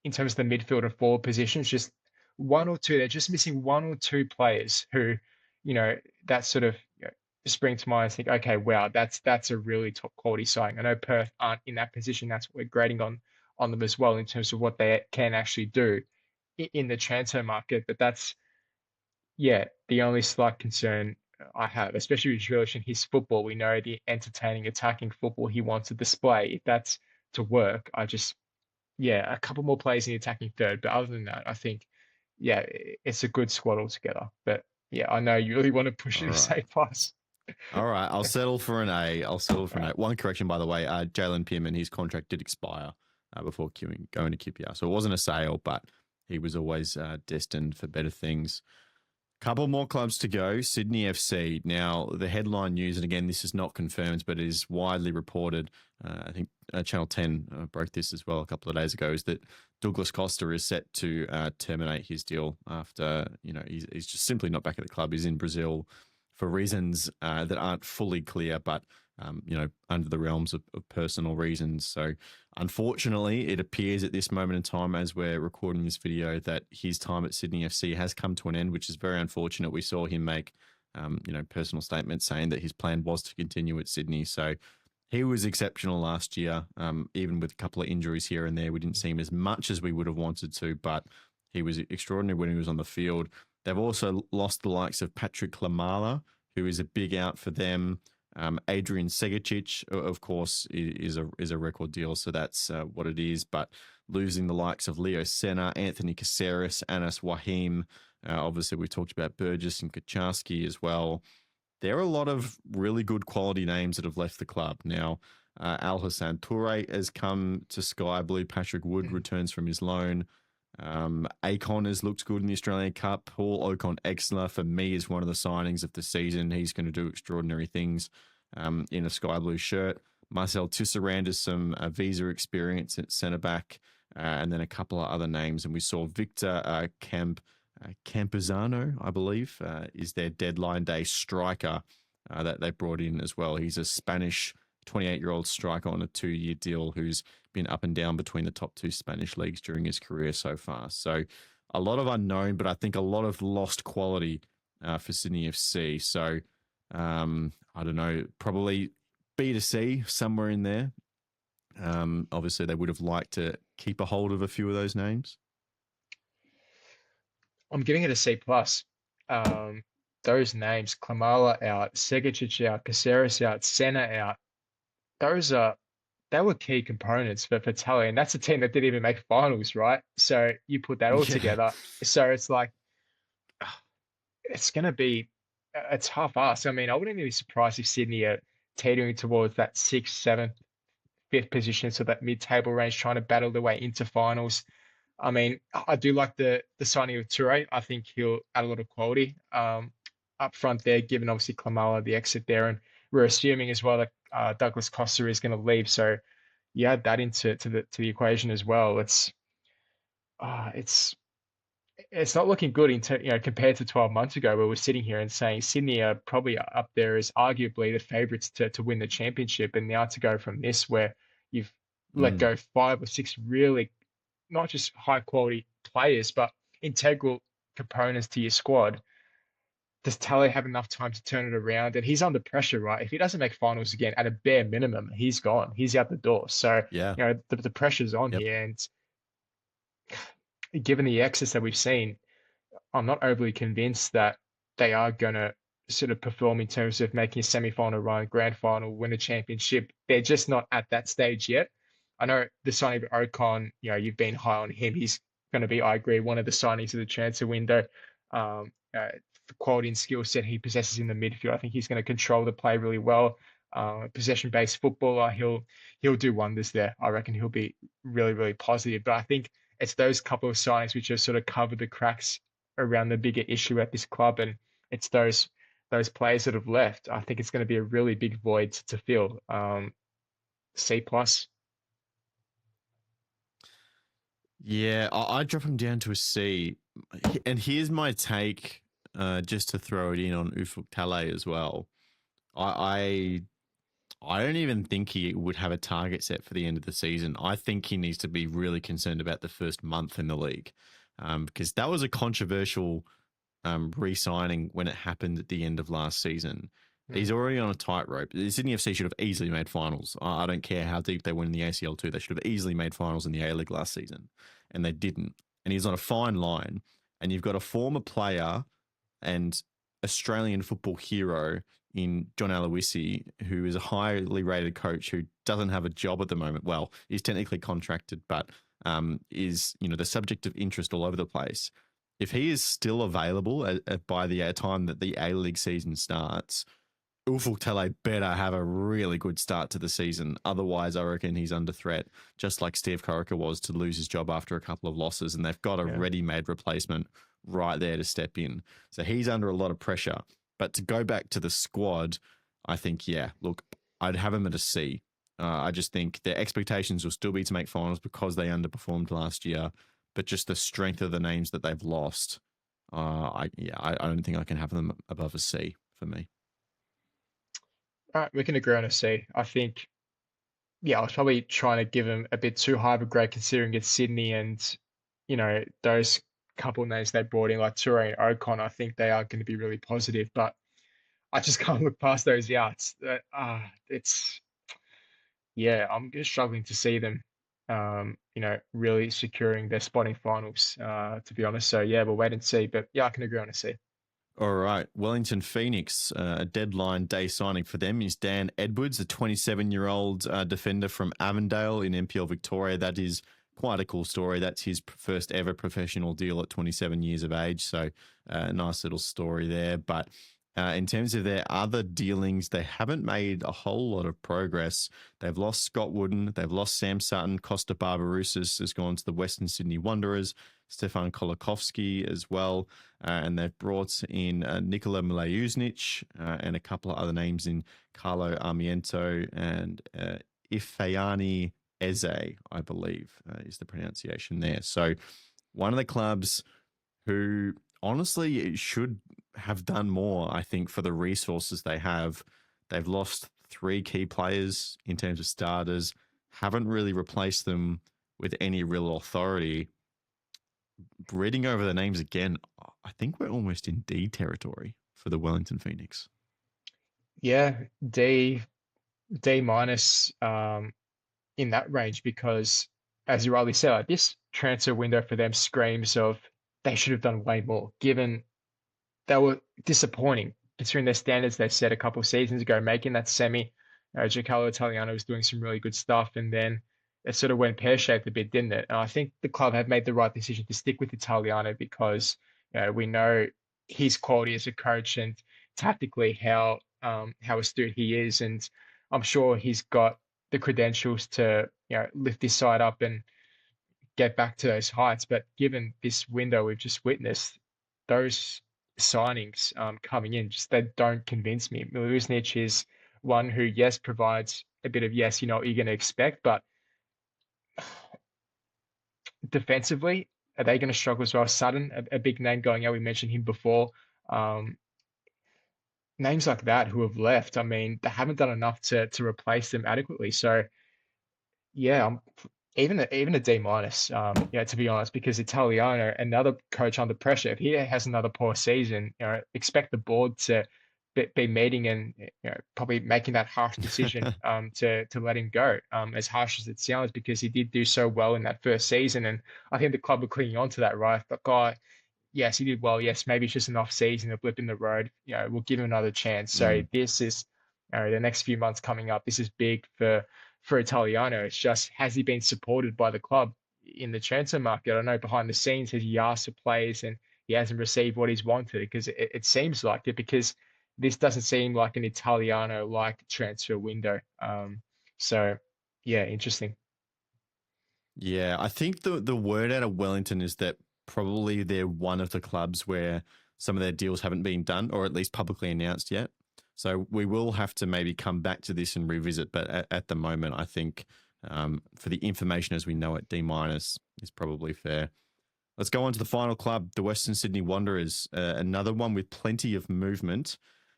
in terms of the midfield and forward positions, just one or two, they're just missing one or two players who, that sort of spring to mind and think, okay, wow, that's a really top quality signing. I know Perth aren't in that position. That's what we're grading on them as well in terms of what they can actually do in the transfer market. But that's, the only slight concern I have, especially with Žilić and his football. We know the entertaining, attacking football he wants to display. If that's to work, a couple more players in the attacking third. But other than that, I think, it's a good squad altogether. But I know you really want to push it to A+. All right, I'll settle for an A. One correction, by the way, Jalen Pearman, his contract did expire before going to QPR. So it wasn't a sale, but he was always destined for better things. Couple more clubs to go. Sydney FC. Now, the headline news, and again, this is not confirmed, but it is widely reported. I think Channel 10 broke this as well a couple of days ago, is that Douglas Costa is set to terminate his deal after, he's just simply not back at the club. He's in Brazil for reasons that aren't fully clear, but, under the realms of personal reasons. So, unfortunately, it appears at this moment in time, as we're recording this video, that his time at Sydney FC has come to an end, which is very unfortunate. We saw him make, personal statements saying that his plan was to continue at Sydney. So He was exceptional last year, even with a couple of injuries here and there. We didn't see him as much as we would have wanted to, but he was extraordinary when he was on the field. They've also lost the likes of Patrick Klamala, who is a big out for them. Adrian Segicic, of course, is a record deal, so that's what it is. But losing the likes of Leo Senna, Anthony Caceres, Anas Wahim, obviously we talked about Burgess and Kaczarski as well. There are a lot of really good quality names that have left the club. Now, Al Hassan Toure has come to Sky Blue. Patrick Wood returns from his loan. Akon has looked good in the Australian Cup. Paul Ocon Exler, for me, is one of the signings of the season. He's going to do extraordinary things in a Sky Blue shirt. Marcel Tisserand has some visa experience at centre back, and then a couple of other names. And we saw Victor Campuzano, I believe, is their deadline day striker that they brought in as well. He's a Spanish 28-year-old striker on a 2-year deal who's been up and down between the top 2 Spanish leagues during his career so far. So a lot of unknown, but I think a lot of lost quality for Sydney FC. So I don't know, probably B to C, somewhere in there. Obviously, they would have liked to keep a hold of a few of those names. I'm giving it a C plus. Those names: Klamala out, Segicic out, Caceres out, Senna out. They were key components for Tally, and that's a team that didn't even make finals, right? So you put that all together. So it's like it's going to be a tough ask. I mean, I wouldn't even be surprised if Sydney are teetering towards that 6th, 7th, 5th position, so that mid-table range, trying to battle their way into finals. I mean, I do like the signing of Toure. I think he'll add a lot of quality up front there, given obviously Klamala, the exit there. And we're assuming as well that Douglas Costa is going to leave. So you add that into the equation as well. It's not looking good compared to 12 months ago, where we're sitting here and saying Sydney are probably up there as arguably the favourites to win the championship. And now to go from this, where you've let go 5 or 6 really not just high quality players, but integral components to your squad. Does Tally have enough time to turn it around? And he's under pressure, right? If he doesn't make finals again, at a bare minimum, he's gone. He's out the door. So, yeah, the pressure's on here. And given the exits that we've seen, I'm not overly convinced that they are going to sort of perform in terms of making a semi-final run, grand final, win a championship. They're just not at that stage yet. I know the signing of Ocon, you've been high on him. He's going to be, I agree, one of the signings of the transfer window. The quality and skill set he possesses in the midfield, I think he's going to control the play really well. Possession-based footballer, he'll do wonders there. I reckon he'll be really, really positive. But I think it's those couple of signings which have sort of covered the cracks around the bigger issue at this club, and it's those players that have left. I think it's going to be a really big void to fill. C plus. Yeah, I drop him down to a C. And here's my take, just to throw it in on Ufuk Talay as well. I don't even think he would have a target set for the end of the season. I think he needs to be really concerned about the first month in the league, because that was a controversial re-signing when it happened at the end of last season. He's already on a tightrope. Sydney FC should have easily made finals. I don't care how deep they went in the ACL too. They should have easily made finals in the A-League last season, and they didn't. And he's on a fine line. And you've got a former player and Australian football hero in John Aloisi, who is a highly rated coach who doesn't have a job at the moment. Well, he's technically contracted, but is the subject of interest all over the place. If he is still available by the time that the A-League season starts, Ufuk Talay better have a really good start to the season. Otherwise, I reckon he's under threat, just like Steve Corica was to lose his job after a couple of losses, and they've got a ready-made replacement right there to step in. So he's under a lot of pressure. But to go back to the squad, I think, look, I'd have him at a C. I just think their expectations will still be to make finals because they underperformed last year, but just the strength of the names that they've lost, I don't think I can have them above a C for me. All right, we can agree on a C. I think, I was probably trying to give him a bit too high of a grade considering it's Sydney and, those couple of names they brought in, like Toure and Ocon, I think they are going to be really positive, but I just can't look past those yards. Yeah, I'm just struggling to see them, really securing their spot in finals, to be honest. So yeah, we'll wait and see. But yeah, I can agree on a C. All right, Wellington Phoenix, a deadline day signing for them is Dan Edwards, a 27-year-old defender from Avondale in NPL Victoria. That is quite a cool story. That's his first ever professional deal at 27 years of age. So a nice little story there. But in terms of their other dealings, they haven't made a whole lot of progress. They've lost Scott Wooden. They've lost Sam Sutton. Costa Barbarousis has gone to the Western Sydney Wanderers. Stefan Kolakovsky as well. And they've brought in Nikola Milajuznic and a couple of other names in Carlo Armiento and Ifeani Eze, I believe is the pronunciation there. So one of the clubs who honestly should have done more, I think, for the resources they have. They've lost 3 key players in terms of starters, haven't really replaced them with any real authority. Reading over the names again, I think we're almost in D territory for the Wellington Phoenix. Yeah, D minus in that range because, as you rightly said, like, this transfer window for them screams of they should have done way more, given they were disappointing considering their standards they set a couple of seasons ago, making that semi. Giancarlo Italiano was doing some really good stuff, and then it sort of went pear-shaped a bit, didn't it? And I think the club have made the right decision to stick with Italiano because we know his quality as a coach and tactically how astute he is, and I'm sure he's got the credentials to lift this side up and get back to those heights. But given this window we've just witnessed, those signings coming in just they don't convince me. Miluznic is one who, yes, provides a bit of yes, you know what you're going to expect, but defensively, are they going to struggle as well? Sutton, a big name going out. We mentioned him before. Um, Names like that who have left. I mean, they haven't done enough to replace them adequately. So yeah, even a D minus. To be honest, because Italiano, another coach under pressure, if he has another poor season, expect the board to be meeting and probably making that harsh decision to let him go. As harsh as it sounds, because he did do so well in that first season, and I think the club are clinging on to that, right? But guy, yes, he did well. Yes, maybe it's just an off season, a blip in the road. We'll give him another chance. So Mm. this is the next few months coming up. This is big for Italiano. It's just, has he been supported by the club in the transfer market? I know behind the scenes he asked for players and he hasn't received what he's wanted because it seems like it because this doesn't seem like an Italiano like transfer window. So yeah, interesting. Yeah, I think the word out of Wellington is that probably they're one of the clubs where some of their deals haven't been done or at least publicly announced yet. So we will have to maybe come back to this and revisit. But at the moment, I think for the information as we know it, D minus is probably fair. Let's go on to the final club, the Western Sydney Wanderers, another one with plenty of movement.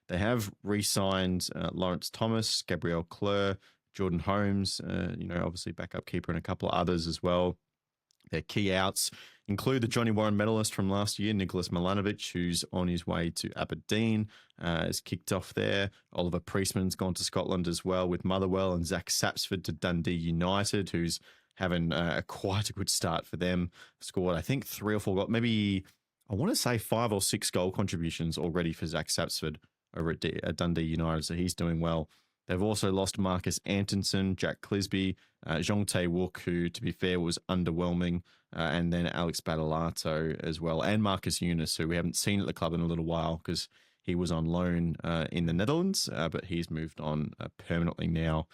They have re-signed Lawrence Thomas, Gabriel Cleur, Jordan Holmes, obviously backup keeper and a couple of others as well. Their key outs include the Johnny Warren medalist from last year, Nicholas Milanovic, who's on his way to Aberdeen, has kicked off there. Oliver Priestman's gone to Scotland as well with Motherwell, and Zach Sapsford to Dundee United, who's having quite a good start for them. Scored, I think, 3 or 4 goals, maybe I want to say 5 or 6 goal contributions already for Zach Sapsford over at Dundee United, so he's doing well. They've also lost Marcus Antonson, Jack Clisby, Zhong Tae Wook, who, to be fair, was underwhelming, and then Alex Badalato as well, and Marcus Eunice, who we haven't seen at the club in a little while because he was on loan in the Netherlands, but he's moved on permanently now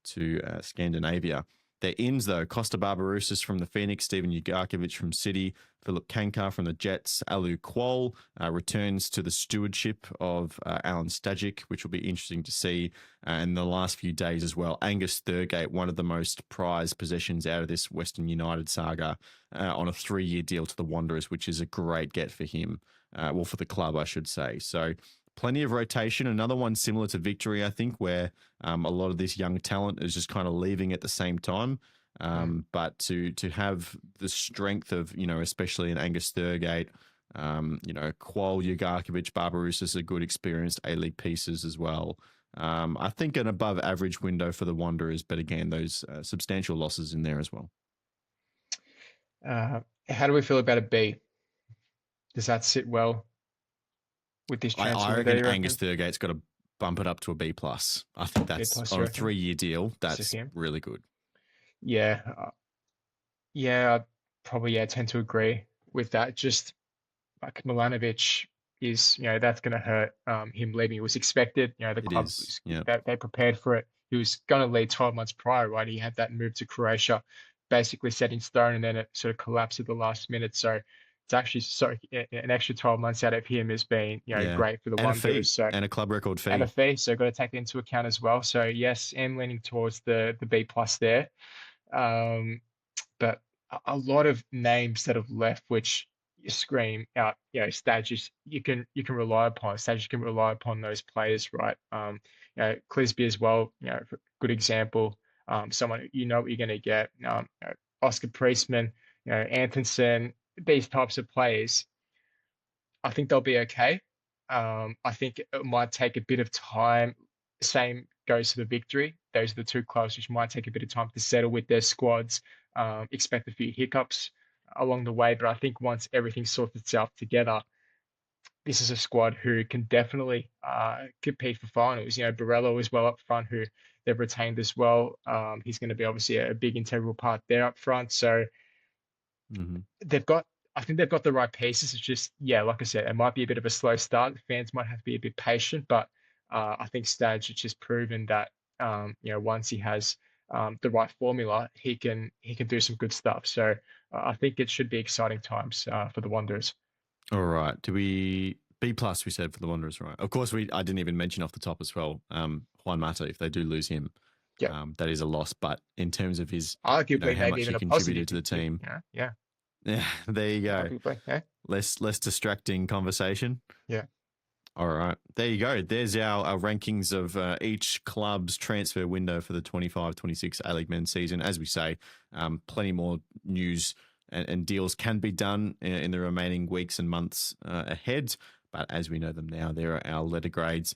to Scandinavia. Their ins, though, Costa Barbarousis from the Phoenix, Steven Ugarkovic from City, Philip Kankar from the Jets, Alu Kuol returns to the stewardship of Alan Stajic, which will be interesting to see in the last few days as well. Angus Thurgate, one of the most prized possessions out of this Western United saga, on a 3-year deal to the Wanderers, which is a great get for him. For the club, I should say. So plenty of rotation. Another one similar to Victory, I think, where a lot of this young talent is just kind of leaving at the same time. But to have the strength of, especially in Angus Thurgate, Kuol, Ugarkovic, Barbarousis are good experienced A-League pieces as well. I think an above average window for the Wanderers, but again, those substantial losses in there as well. How do we feel about a B? Does that sit well with this transfer I window, reckon you Angus reckon? Thurgate's got to bump it up to a B plus. I think B that's plus, on you a reckon? 3-year deal. So That's him? really good. Yeah, yeah, I'd probably tend to agree with that. Just like Milanovic is, that's going to hurt him leaving. It was expected. The It club is. Yeah. they prepared for it. He was going to leave 12 months prior, right? He had that move to Croatia, basically set in stone, and then it sort of collapsed at the last minute. So it's actually an extra 12 months out of him has been, Yeah. great for the And a fee Wanderers. So and a club record and a fee. fee, so got to take that into account as well. So yes, I'm leaning towards the B plus there. Um, but a lot of names that have left, which you scream out, stages you can rely upon. Stages you can rely upon those players, right? Clisby as well, good example. Someone what you're going to get. Oscar Priestman, Antonsen, these types of players. I think they'll be okay. I think it might take a bit of time. Same goes to the Victory. Those are the two clubs which might take a bit of time to settle with their squads. Expect a few hiccups along the way, but I think once everything sorts itself together, this is a squad who can definitely compete for finals. Barello as well up front, who they've retained as well. He's going to be obviously a big integral part there up front. So Hmm. they've got I think they've got the right pieces. It's just, yeah, like I said, it might be a bit of a slow start. The fans might have to be a bit patient, but I think Stage has just proven that once he has the right formula, he can do some good stuff. So I think it should be exciting times for the Wanderers. All right. Do we B plus? We said for the Wanderers, right? Of course, I didn't even mention off the top as well. Juan Mata, if they do lose him, Yeah, that is a loss. But in terms of his, arguably how maybe much he even a contributed positive. to the team, Yeah, yeah, there you go. arguably, yeah, Less distracting conversation. yeah. All right. There you go. There's our rankings of each club's transfer window for the 25-26 A-League men's season. As we say, plenty more news and deals can be done in the remaining weeks and months ahead. But as we know them now, there are our letter grades.